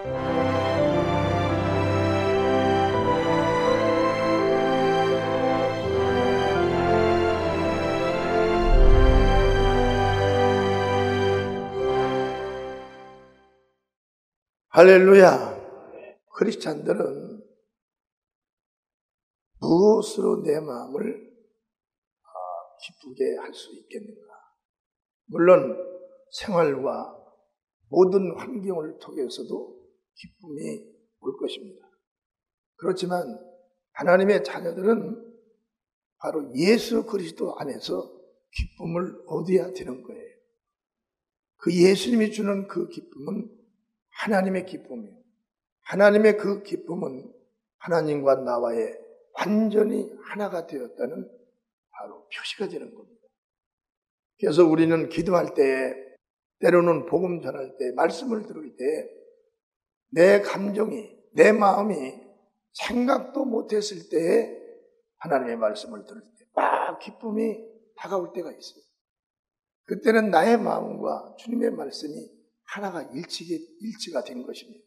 할렐루야. 크리스찬들은 무엇으로 내 마음을 기쁘게 할 수 있겠는가? 물론 생활과 모든 환경을 통해서도 기쁨이 올 것입니다. 그렇지만 하나님의 자녀들은 바로 예수 그리스도 안에서 기쁨을 얻어야 되는 거예요. 그 예수님이 주는 그 기쁨은 하나님의 기쁨이에요. 하나님의 그 기쁨은 하나님과 나와의 완전히 하나가 되었다는 바로 표시가 되는 겁니다. 그래서 우리는 기도할 때, 때로는 복음 전할 때, 말씀을 들을 때 내 감정이, 내 마음이 생각도 못했을 때에 하나님의 말씀을 들을 때 막 기쁨이 다가올 때가 있어요. 그때는 나의 마음과 주님의 말씀이 하나가 일치가 된 것입니다.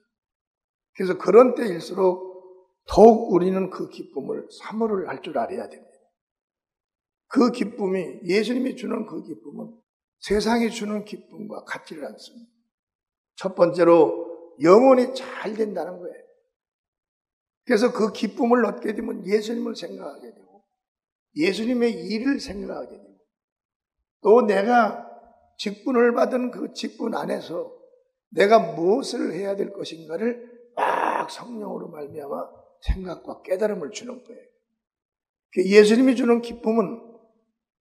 그래서 그런 때일수록 더욱 우리는 그 기쁨을 사모를 할 줄 알아야 됩니다. 그 기쁨이, 예수님이 주는 그 기쁨은 세상이 주는 기쁨과 같지를 않습니다. 첫 번째로 영혼이 잘 된다는 거예요. 그래서 그 기쁨을 얻게 되면 예수님을 생각하게 되고 예수님의 일을 생각하게 되고 또 내가 직분을 받은 그 직분 안에서 내가 무엇을 해야 될 것인가를 막 성령으로 말미암아 생각과 깨달음을 주는 거예요. 예수님이 주는 기쁨은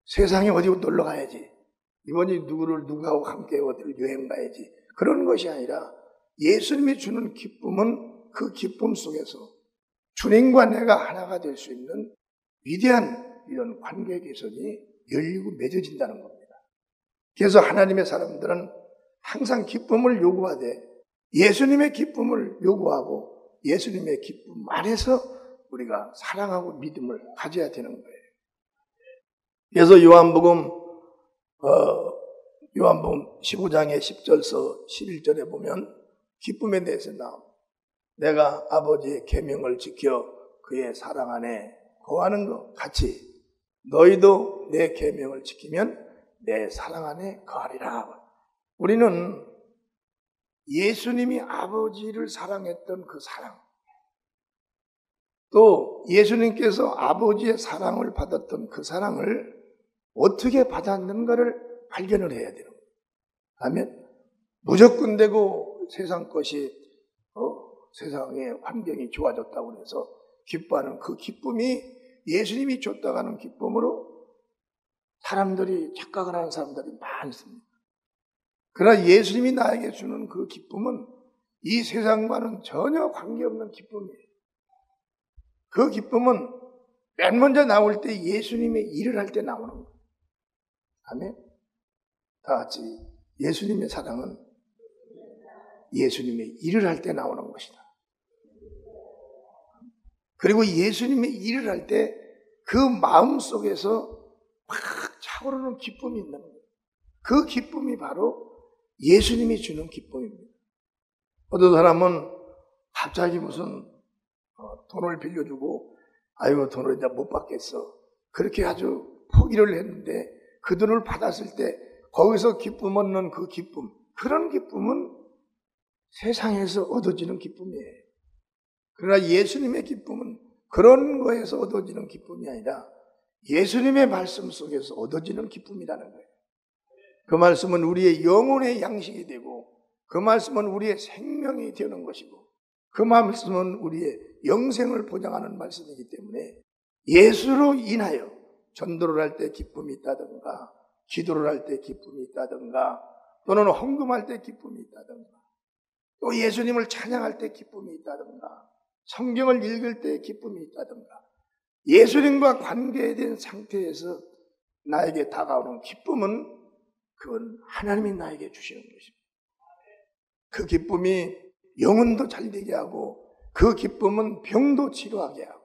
세상에 어디 놀러 가야지, 이번에 누구하고 함께 어디를 여행 가야지, 그런 것이 아니라 예수님이 주는 기쁨은 그 기쁨 속에서 주님과 내가 하나가 될 수 있는 위대한 이런 관계 개선이 열리고 맺어진다는 겁니다. 그래서 하나님의 사람들은 항상 기쁨을 요구하되 예수님의 기쁨을 요구하고 예수님의 기쁨 안에서 우리가 사랑하고 믿음을 가져야 되는 거예요. 그래서 요한복음 15장의 10절서 11절에 보면 기쁨에 대해서 나옵니다. 내가 아버지의 계명을 지켜 그의 사랑 안에 거하는 것 같이 너희도 내 계명을 지키면 내 사랑 안에 거하리라. 우리는 예수님이 아버지를 사랑했던 그 사랑, 또 예수님께서 아버지의 사랑을 받았던 그 사랑을 어떻게 받았는가를 발견을 해야 돼요. 아멘. 무조건 되고 세상 것이 세상의 환경이 좋아졌다고 해서 기뻐하는 그 기쁨이 예수님이 줬다고 하는 기쁨으로 사람들이 착각을 하는 사람들이 많습니다. 그러나 예수님이 나에게 주는 그 기쁨은 이 세상과는 전혀 관계없는 기쁨이에요. 그 기쁨은 맨 먼저 나올 때 예수님의 일을 할 때 나오는 거예요. 아멘. 다 같이 예수님의 사랑은 예수님의 일을 할 때 나오는 것이다. 그리고 예수님의 일을 할 때 그 마음 속에서 막 차오르는 기쁨이 있는 거예요. 그 기쁨이 바로 예수님이 주는 기쁨입니다. 어떤 사람은 갑자기 무슨 돈을 빌려주고 아이고 돈을 이제 못 받겠어, 그렇게 아주 포기를 했는데 그 돈을 받았을 때 거기서 기쁨 얻는 그 기쁨, 그런 기쁨은 세상에서 얻어지는 기쁨이에요. 그러나 예수님의 기쁨은 그런 거에서 얻어지는 기쁨이 아니라 예수님의 말씀 속에서 얻어지는 기쁨이라는 거예요. 그 말씀은 우리의 영혼의 양식이 되고 그 말씀은 우리의 생명이 되는 것이고 그 말씀은 우리의 영생을 보장하는 말씀이기 때문에 예수로 인하여 전도를 할 때 기쁨이 있다든가 기도를 할 때 기쁨이 있다든가 또는 헌금할 때 기쁨이 있다든가 또 예수님을 찬양할 때 기쁨이 있다든가 성경을 읽을 때 기쁨이 있다든가 예수님과 관계된 상태에서 나에게 다가오는 기쁨은 그건 하나님이 나에게 주시는 것입니다. 그 기쁨이 영혼도 잘되게 하고 그 기쁨은 병도 치료하게 하고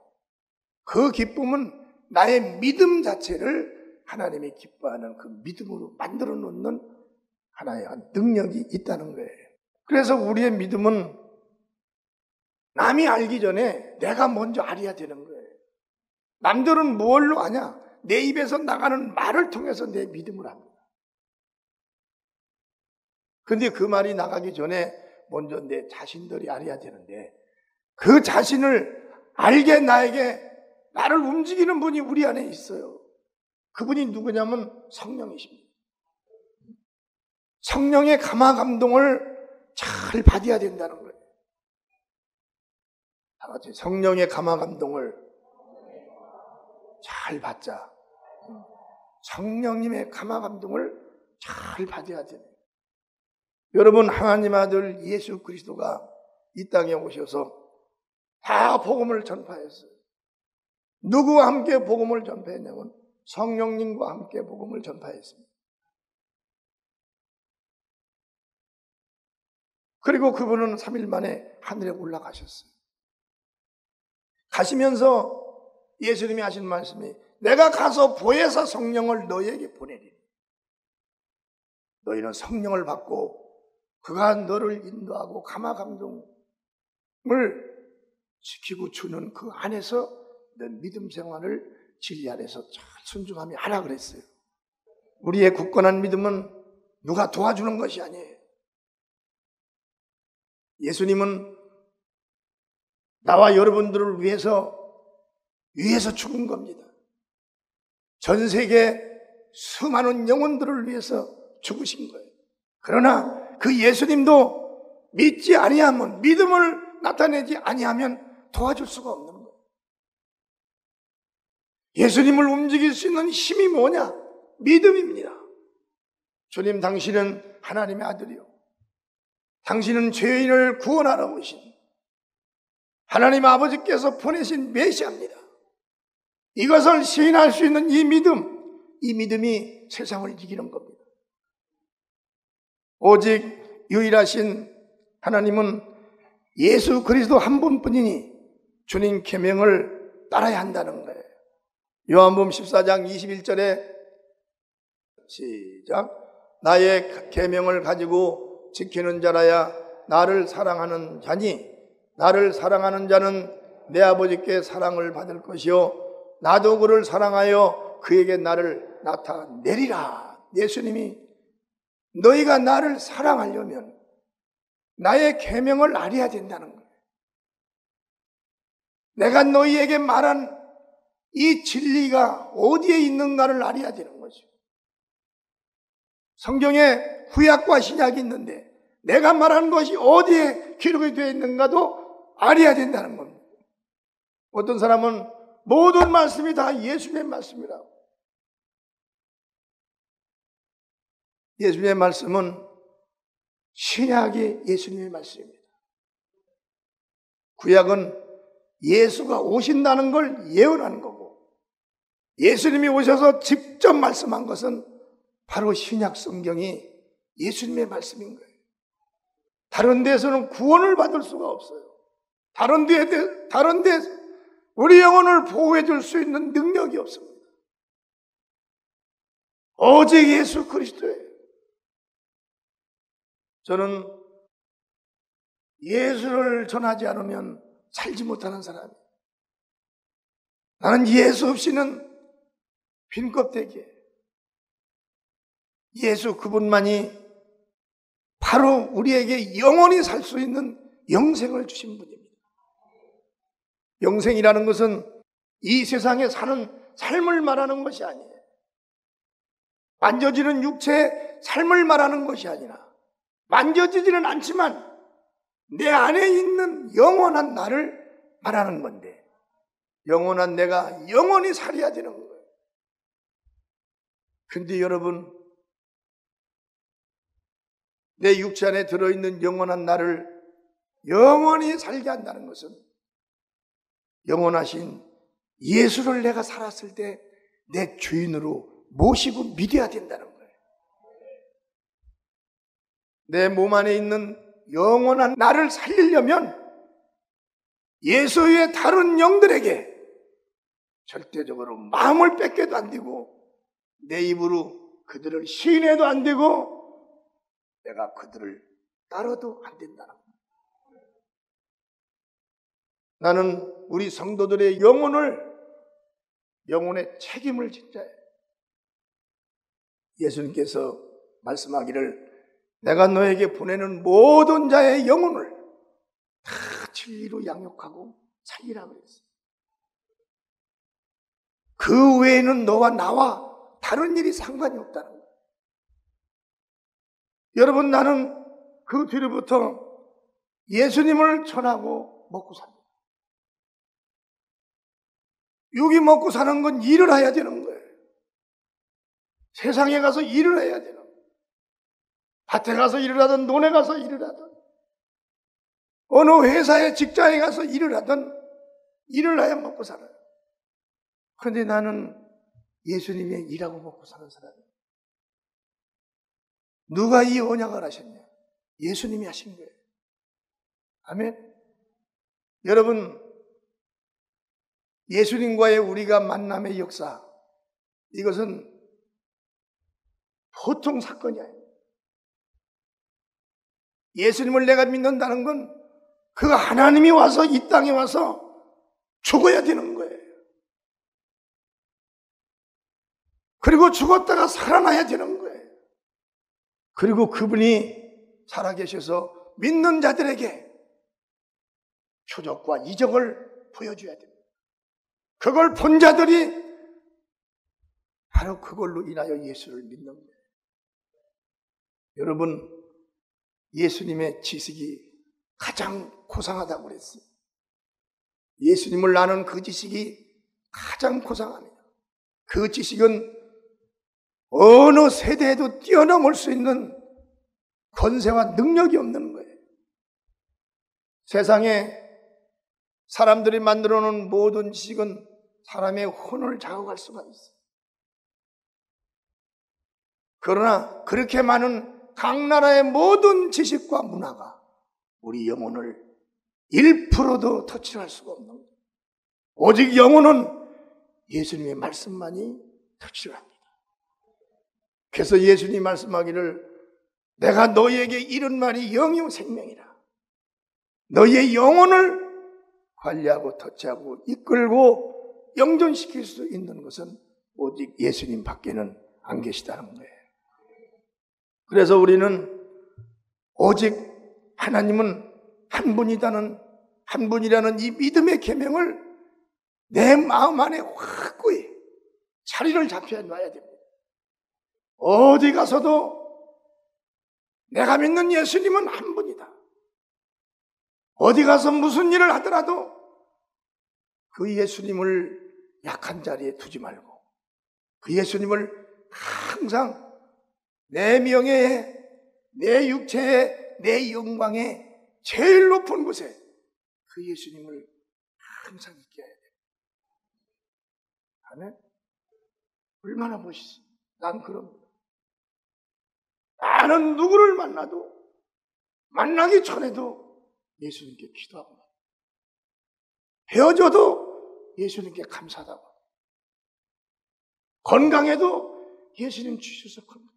그 기쁨은 나의 믿음 자체를 하나님이 기뻐하는 그 믿음으로 만들어 놓는 하나의 능력이 있다는 거예요. 그래서 우리의 믿음은 남이 알기 전에 내가 먼저 알아야 되는 거예요. 남들은 뭘로 아냐? 내 입에서 나가는 말을 통해서 내 믿음을 합니다. 근데 그 말이 나가기 전에 먼저 내 자신들이 알아야 되는데, 그 자신을 알게 나에게 나를 움직이는 분이 우리 안에 있어요. 그분이 누구냐면 성령이십니다. 성령의 감화 감동을 잘 받아야 된다는 거예요. 다 같이 성령의 감화 감동을 잘 받자. 성령님의 감화 감동을 잘 받아야 돼요. 여러분, 하나님 아들 예수 그리스도가 이 땅에 오셔서 다 복음을 전파했어요. 누구와 함께 복음을 전파했냐면 성령님과 함께 복음을 전파했습니다. 그리고 그분은 3일 만에 하늘에 올라가셨어요. 가시면서 예수님이 하신 말씀이, 내가 가서 보혜사 성령을 너희에게 보내리니 너희는 성령을 받고 그가 너를 인도하고 감화 감동을 지키고 주는 그 안에서 내 믿음 생활을 진리 안에서 잘 순종하며 하라 그랬어요. 우리의 굳건한 믿음은 누가 도와주는 것이 아니에요. 예수님은 나와 여러분들을 위해서 죽은 겁니다. 전 세계 수많은 영혼들을 위해서 죽으신 거예요. 그러나 그 예수님도 믿지 아니하면, 믿음을 나타내지 아니하면 도와줄 수가 없는 거예요. 예수님을 움직일 수 있는 힘이 뭐냐? 믿음입니다. 주님, 당신은 하나님의 아들이요, 당신은 죄인을 구원하러 오신 하나님 아버지께서 보내신 메시아입니다. 이것을 시인할 수 있는 이 믿음이 세상을 이기는 겁니다. 오직 유일하신 하나님은 예수 그리스도 한 분뿐이니 주님 계명을 따라야 한다는 거예요. 요한복음 14장 21절에 시작. 나의 계명을 가지고 지키는 자라야 나를 사랑하는 자니, 나를 사랑하는 자는 내 아버지께 사랑을 받을 것이요 나도 그를 사랑하여 그에게 나를 나타내리라. 예수님이 너희가 나를 사랑하려면 나의 계명을 알아야 된다는 거예요. 내가 너희에게 말한 이 진리가 어디에 있는가를 알아야 되는 거죠. 성경에 구약과 신약이 있는데 내가 말한 것이 어디에 기록이 되어 있는가도 알아야 된다는 겁니다. 어떤 사람은 모든 말씀이 다 예수님의 말씀이라고. 예수님의 말씀은 신약이 예수님의 말씀입니다. 구약은 예수가 오신다는 걸 예언하는 거고, 예수님이 오셔서 직접 말씀한 것은 바로 신약 성경이 예수님의 말씀인 거예요. 다른 데서는 구원을 받을 수가 없어요. 다른 데 우리 영혼을 보호해 줄 수 있는 능력이 없습니다. 오직 예수 그리스도예요. 저는 예수를 전하지 않으면 살지 못하는 사람이에요. 나는 예수 없이는 빈 껍데기예요. 예수 그분만이 바로 우리에게 영원히 살 수 있는 영생을 주신 분입니다. 영생이라는 것은 이 세상에 사는 삶을 말하는 것이 아니에요. 만져지는 육체의 삶을 말하는 것이 아니라, 만져지지는 않지만 내 안에 있는 영원한 나를 말하는 건데, 영원한 내가 영원히 살아야 되는 거예요. 근데 여러분, 내 육체 안에 들어있는 영원한 나를 영원히 살게 한다는 것은 영원하신 예수를 내가 살았을 때 내 주인으로 모시고 믿어야 된다는 거예요. 내 몸 안에 있는 영원한 나를 살리려면 예수 외의 다른 영들에게 절대적으로 마음을 뺏겨도 안 되고, 내 입으로 그들을 시인해도 안 되고, 내가 그들을 따라도 안 된다는 거예요. 나는 우리 성도들의 영혼의 책임을 진짜 예수님께서 말씀하기를 내가 너에게 보내는 모든 자의 영혼을 다 진리로 양육하고 살리라고 그랬어요. 그 외에는 너와 나와 다른 일이 상관이 없다는 거예요. 여러분, 나는 그 뒤로부터 예수님을 전하고 먹고 삽니다. 여기 먹고 사는 건 일을 해야 되는 거예요. 세상에 가서 일을 해야 되는 거예요. 밭에 가서 일을 하든 논에 가서 일을 하든 어느 회사에 직장에 가서 일을 하든 일을 해야 먹고 살아요. 그런데 나는 예수님의 일하고 먹고 사는 사람이에요. 누가 이 언약을 하셨냐? 예수님이 하신 거예요. 아멘. 여러분, 예수님과의 우리가 만남의 역사, 이것은 보통 사건이 아니에요. 예수님을 내가 믿는다는 건 그 하나님이 와서 이 땅에 와서 죽어야 되는 거예요. 그리고 죽었다가 살아나야 되는 거예요. 그리고 그분이 살아계셔서 믿는 자들에게 표적과 이적을 보여줘야 됩니다. 그걸 본 자들이 바로 그걸로 인하여 예수를 믿는 거예요. 여러분, 예수님의 지식이 가장 고상하다고 그랬어요. 예수님을 아는 그 지식이 가장 고상합니다. 그 지식은 어느 세대에도 뛰어넘을 수 있는 권세와 능력이 없는 거예요. 세상에 사람들이 만들어 놓은 모든 지식은 사람의 혼을 자극할 수가 있어요. 그러나 그렇게 많은 각 나라의 모든 지식과 문화가 우리 영혼을 1%도 터치할 수가 없는 거예요. 오직 영혼은 예수님의 말씀만이 터치를 합니다. 그래서 예수님이 말씀하기를 내가 너희에게 이런 말이 영이요 생명이라. 너희의 영혼을 관리하고 터치하고 이끌고 영존시킬 수 있는 것은 오직 예수님 밖에는 안 계시다는 거예요. 그래서 우리는 오직 하나님은 한 분이라는 이 믿음의 계명을 내 마음 안에 확고히 자리를 잡혀 놔야 됩니다. 어디 가서도 내가 믿는 예수님은 한 분이다. 어디 가서 무슨 일을 하더라도 그 예수님을 약한 자리에 두지 말고 그 예수님을 항상 내 명예에, 내 육체에, 내 영광에 제일 높은 곳에 그 예수님을 항상 있게 해야 돼요. 아멘? 얼마나 멋있어. 난 그럽니다. 나는 누구를 만나도 만나기 전에도 예수님께 기도하고 헤어져도 예수님께 감사하다고 건강해도 예수님 주셔서 건강.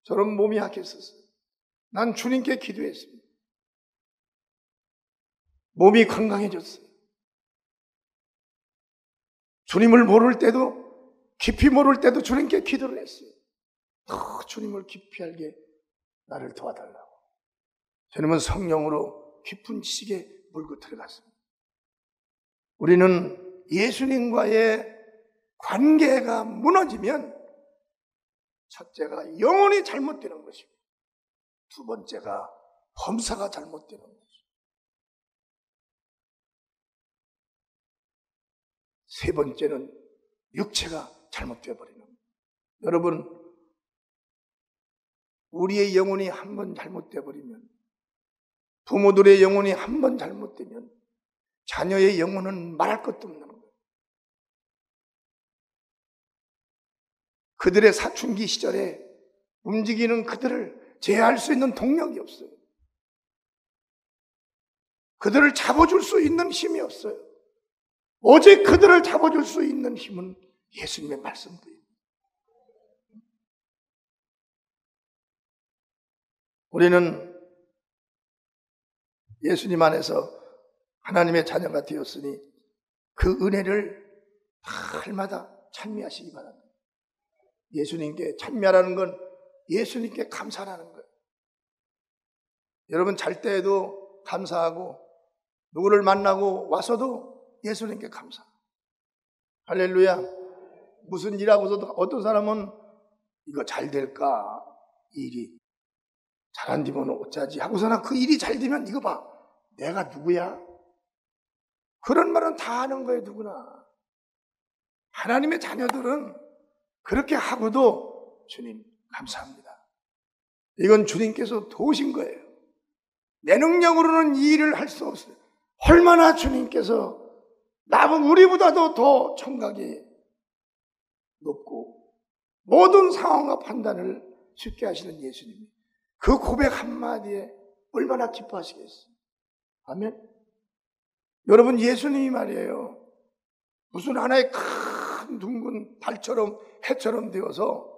저런 몸이 약했었어요. 난 주님께 기도했습니다. 몸이 건강해졌어요. 주님을 모를 때도 깊이 모를 때도 주님께 기도를 했어요. 주님을 깊이 알게 나를 도와달라고. 주님은 성령으로 깊은 지식에 물고 들어갔습니다. 우리는 예수님과의 관계가 무너지면 첫째가 영혼이 잘못되는 것이고 두 번째가 범사가 잘못되는 것이고 세 번째는 육체가 잘못되어 버리는 거예요. 여러분, 우리의 영혼이 한 번 잘못되어 버리면 부모들의 영혼이 한 번 잘못되면 자녀의 영혼은 말할 것도 없는 거예요. 그들의 사춘기 시절에 움직이는 그들을 제어할 수 있는 동력이 없어요. 그들을 잡아줄 수 있는 힘이 없어요. 오직 그들을 잡아줄 수 있는 힘은 예수님의 말씀이에요. 우리는 예수님 안에서 하나님의 자녀가 되었으니 그 은혜를 날마다 찬미하시기 바랍니다. 예수님께 찬미하라는 건 예수님께 감사하라는 거예요. 여러분 잘 때에도 감사하고 누구를 만나고 와서도 예수님께 감사. 할렐루야. 무슨 일하고서도 어떤 사람은 이거 잘 될까? 일이 잘 안 되면 어쩌지 하고서는 그 일이 잘 되면 이거 봐. 내가 누구야? 그런 말은 다 하는 거예요, 누구나. 하나님의 자녀들은 그렇게 하고도 주님 감사합니다. 이건 주님께서 도우신 거예요. 내 능력으로는 이 일을 할 수 없어요. 얼마나 주님께서 우리보다도 더 청각이 높고 모든 상황과 판단을 쉽게 하시는 예수님. 그 고백 한마디에 얼마나 기뻐하시겠어요. 아멘. 여러분 예수님이 말이에요. 무슨 하나의 큰 둥근 달처럼 해처럼 되어서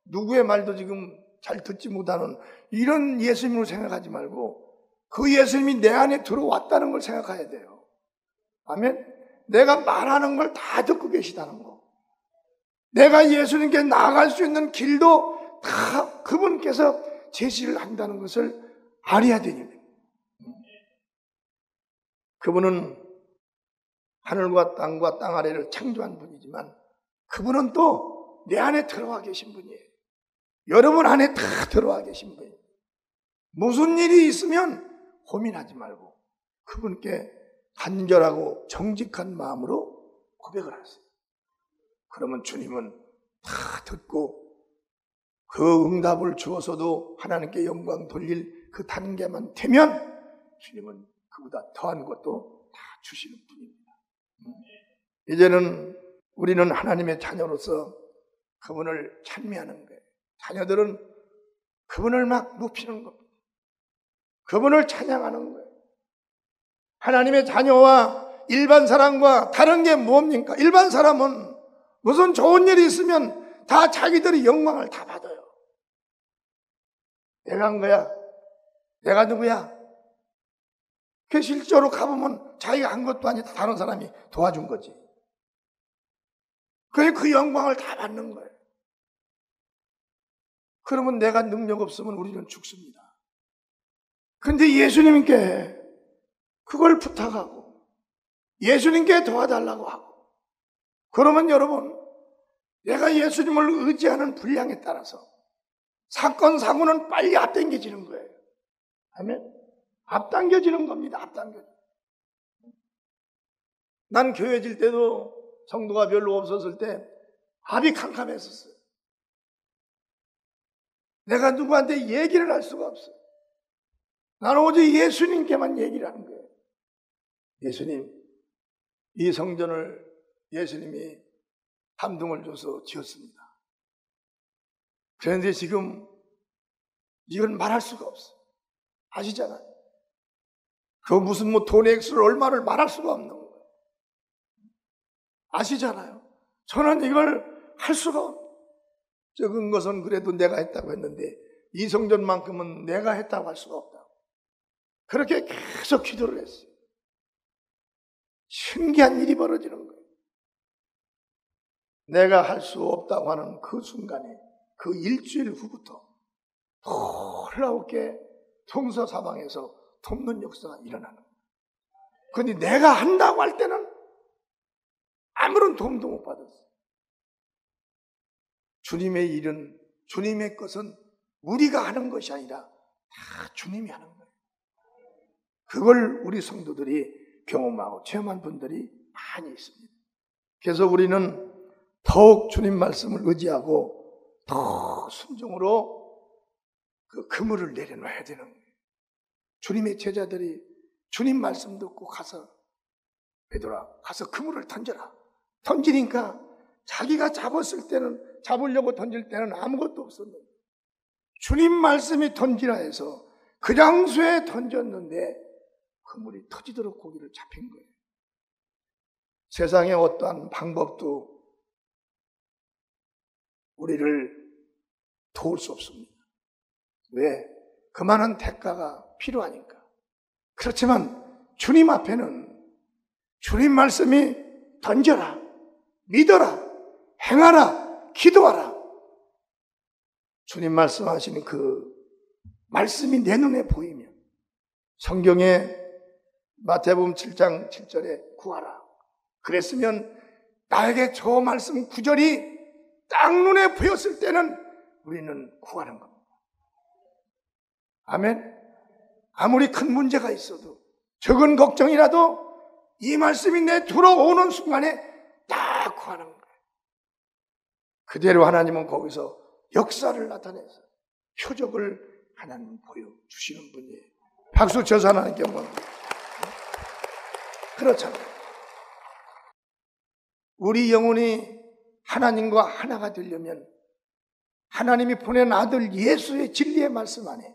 누구의 말도 지금 잘 듣지 못하는 이런 예수님으로 생각하지 말고 그 예수님이 내 안에 들어왔다는 걸 생각해야 돼요. 아멘. 내가 말하는 걸 다 듣고 계시다는 거. 내가 예수님께 나아갈 수 있는 길도 다 그분께서 제시를 한다는 것을 알아야 되는 거예요. 그분은 하늘과 땅 아래를 창조한 분이지만 그분은 또 내 안에 들어와 계신 분이에요. 여러분 안에 다 들어와 계신 분이에요. 무슨 일이 있으면 고민하지 말고 그분께 간절하고 정직한 마음으로 고백을 하세요. 그러면 주님은 다 듣고 그 응답을 주어서도 하나님께 영광 돌릴 그 단계만 되면 주님은 그보다 더한 것도 다 주시는 분입니다. 이제는 우리는 하나님의 자녀로서 그분을 찬미하는 거예요. 자녀들은 그분을 막 높이는 겁니다. 그분을 찬양하는 거예요. 하나님의 자녀와 일반 사람과 다른 게 뭡니까? 일반 사람은 무슨 좋은 일이 있으면 다 자기들이 영광을 다 받아요. 내가 한 거야. 내가 누구야? 그 실제로 가보면 자기가 한 것도 아니다. 다른 사람이 도와준 거지. 그 영광을 다 받는 거예요. 그러면 내가 능력 없으면 우리는 죽습니다. 근데 예수님께 그걸 부탁하고 예수님께 도와달라고 하고 그러면 여러분 내가 예수님을 의지하는 분량에 따라서 사건 사고는 빨리 앞당겨지는 거예요. 아멘. 앞당겨지는 겁니다. 앞당겨져. 난 교회 질 때도 성도가 별로 없었을 때 앞이 캄캄했었어요. 내가 누구한테 얘기를 할 수가 없어요. 나는 오직 예수님께만 얘기를 하는 거예요. 예수님, 이 성전을 예수님이 감동을 줘서 지었습니다. 그런데 지금 이건 말할 수가 없어요. 아시잖아요. 그 무슨 돈의 액수를 얼마를 말할 수가 없는 거예요. 아시잖아요. 저는 이걸 할 수가 없어요. 적은 것은 그래도 내가 했다고 했는데 이 성전만큼은 내가 했다고 할 수가 없다고. 그렇게 계속 기도를 했어요. 신기한 일이 벌어지는 거예요. 내가 할 수 없다고 하는 그 순간에 그 일주일 후부터 놀라우게 동서사방에서 돕는 역사가 일어나는 거예요. 그런데 내가 한다고 할 때는 아무런 도움도 못 받았어요. 주님의 일은, 주님의 것은 우리가 하는 것이 아니라 다 주님이 하는 거예요. 그걸 우리 성도들이 경험하고 체험한 분들이 많이 있습니다. 그래서 우리는 더욱 주님 말씀을 의지하고 더 순종으로 그 그물을 내려놔야 되는 거예요. 주님의 제자들이 주님 말씀 듣고 가서 베드로야 가서 그물을 던져라. 던지니까 자기가 잡으려고 던질 때는 아무것도 없었는데 주님 말씀이 던지라 해서 그 장소에 던졌는데 그물이 터지도록 고기를 잡힌 거예요. 세상에 어떠한 방법도 우리를 도울 수 없습니다. 왜? 그 많은 대가가 필요하니까. 그렇지만 주님 앞에는 주님 말씀이 던져라, 믿어라, 행하라, 기도하라. 주님 말씀하시는 그 말씀이 내 눈에 보이면 성경에 마태복음 7장 7절에 구하라. 그랬으면 나에게 저 말씀 구절이 딱 눈에 보였을 때는 우리는 구하는 겁니다. 아멘. 아무리 큰 문제가 있어도 적은 걱정이라도 이 말씀이 내 들어오는 순간에 딱 구하는 거예요. 그대로 하나님은 거기서 역사를 나타내서 표적을 하나님 보여주시는 분이에요. 박수 쳐서 하나님께 원합니다. 그렇잖아요. 우리 영혼이 하나님과 하나가 되려면 하나님이 보낸 아들 예수의 진리의 말씀 안에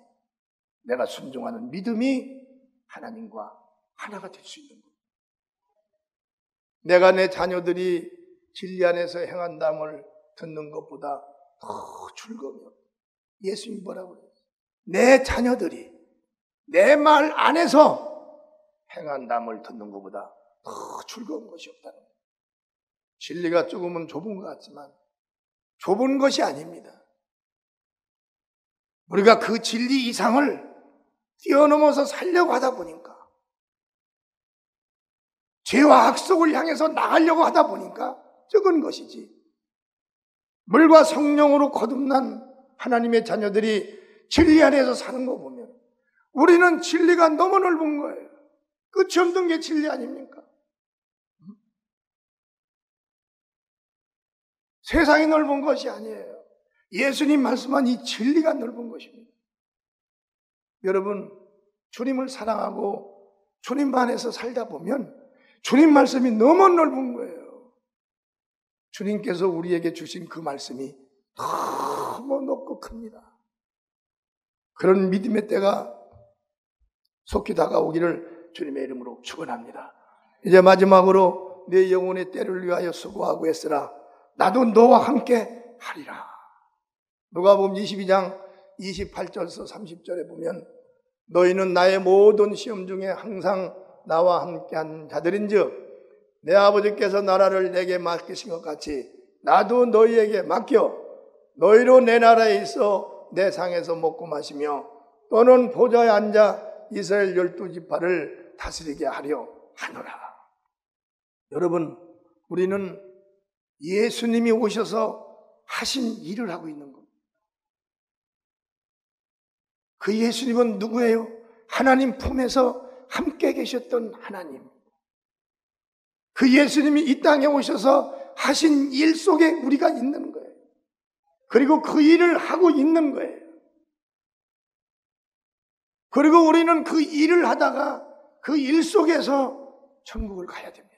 내가 순종하는 믿음이 하나님과 하나가 될 수 있는 거예요. 내가 내 자녀들이 진리 안에서 행한담을 듣는 것보다 더 즐거워요. 예수님이 뭐라고 그래요? 내 자녀들이 내 말 안에서 행한담을 듣는 것보다 더 즐거운 것이 없다는 거예요. 진리가 조금은 좁은 것 같지만 좁은 것이 아닙니다. 우리가 그 진리 이상을 뛰어넘어서 살려고 하다 보니까, 죄와 악속을 향해서 나가려고 하다 보니까 적은 것이지, 물과 성령으로 거듭난 하나님의 자녀들이 진리 안에서 사는 거 보면 우리는 진리가 너무 넓은 거예요. 끝이 없는 게 진리 아닙니까? 세상이 넓은 것이 아니에요. 예수님 말씀한 이 진리가 넓은 것입니다. 여러분, 주님을 사랑하고 주님 안에서 살다 보면 주님 말씀이 너무 넓은 거예요. 주님께서 우리에게 주신 그 말씀이 너무 높고 큽니다. 그런 믿음의 때가 속히 다가오기를 주님의 이름으로 축원합니다. 이제 마지막으로 내 영혼의 때를 위하여 수고하고 애쓰라. 나도 너와 함께 하리라. 누가복음 22장 28절에서 30절에 보면 너희는 나의 모든 시험 중에 항상 나와 함께한 자들인즉 내 아버지께서 나라를 내게 맡기신 것 같이 나도 너희에게 맡겨 너희로 내 나라에 있어 내 상에서 먹고 마시며 또는 보좌에 앉아 이스라엘 12지파를 다스리게 하려 하노라. 여러분, 우리는 예수님이 오셔서 하신 일을 하고 있는 겁니다. 그 예수님은 누구예요? 하나님 품에서 함께 계셨던 하나님. 그 예수님이 이 땅에 오셔서 하신 일 속에 우리가 있는 거예요. 그리고 그 일을 하고 있는 거예요. 그리고 우리는 그 일을 하다가 그 일 속에서 천국을 가야 됩니다.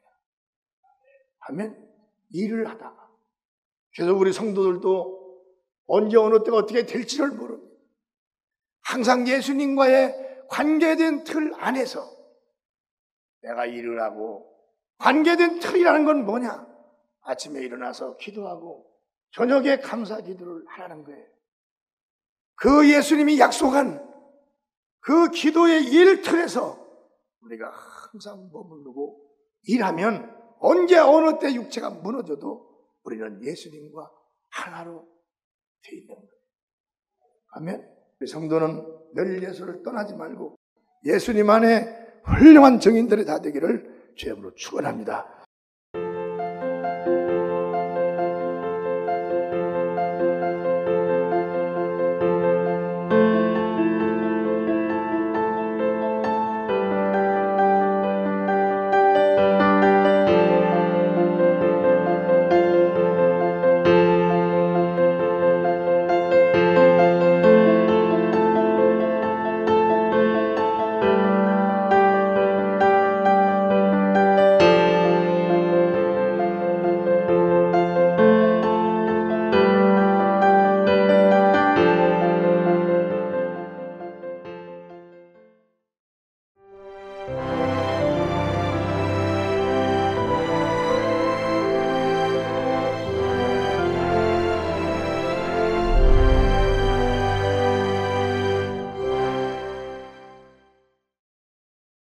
아멘. 일을 하다가. 그래서 우리 성도들도 언제 어느 때가 어떻게 될지를 모릅니다. 항상 예수님과의 관계된 틀 안에서 내가 일을 하고, 관계된 틀이라는 건 뭐냐? 아침에 일어나서 기도하고 저녁에 감사 기도를 하라는 거예요. 그 예수님이 약속한 그 기도의 일 틀에서 우리가 항상 머무르고 일하면 언제 어느 때 육체가 무너져도 우리는 예수님과 하나로 되어 있는 거예요. 아멘. 우리 성도는 늘 예수를 떠나지 말고 예수님 안에 훌륭한 증인들이 다 되기를 주님으로 축원합니다.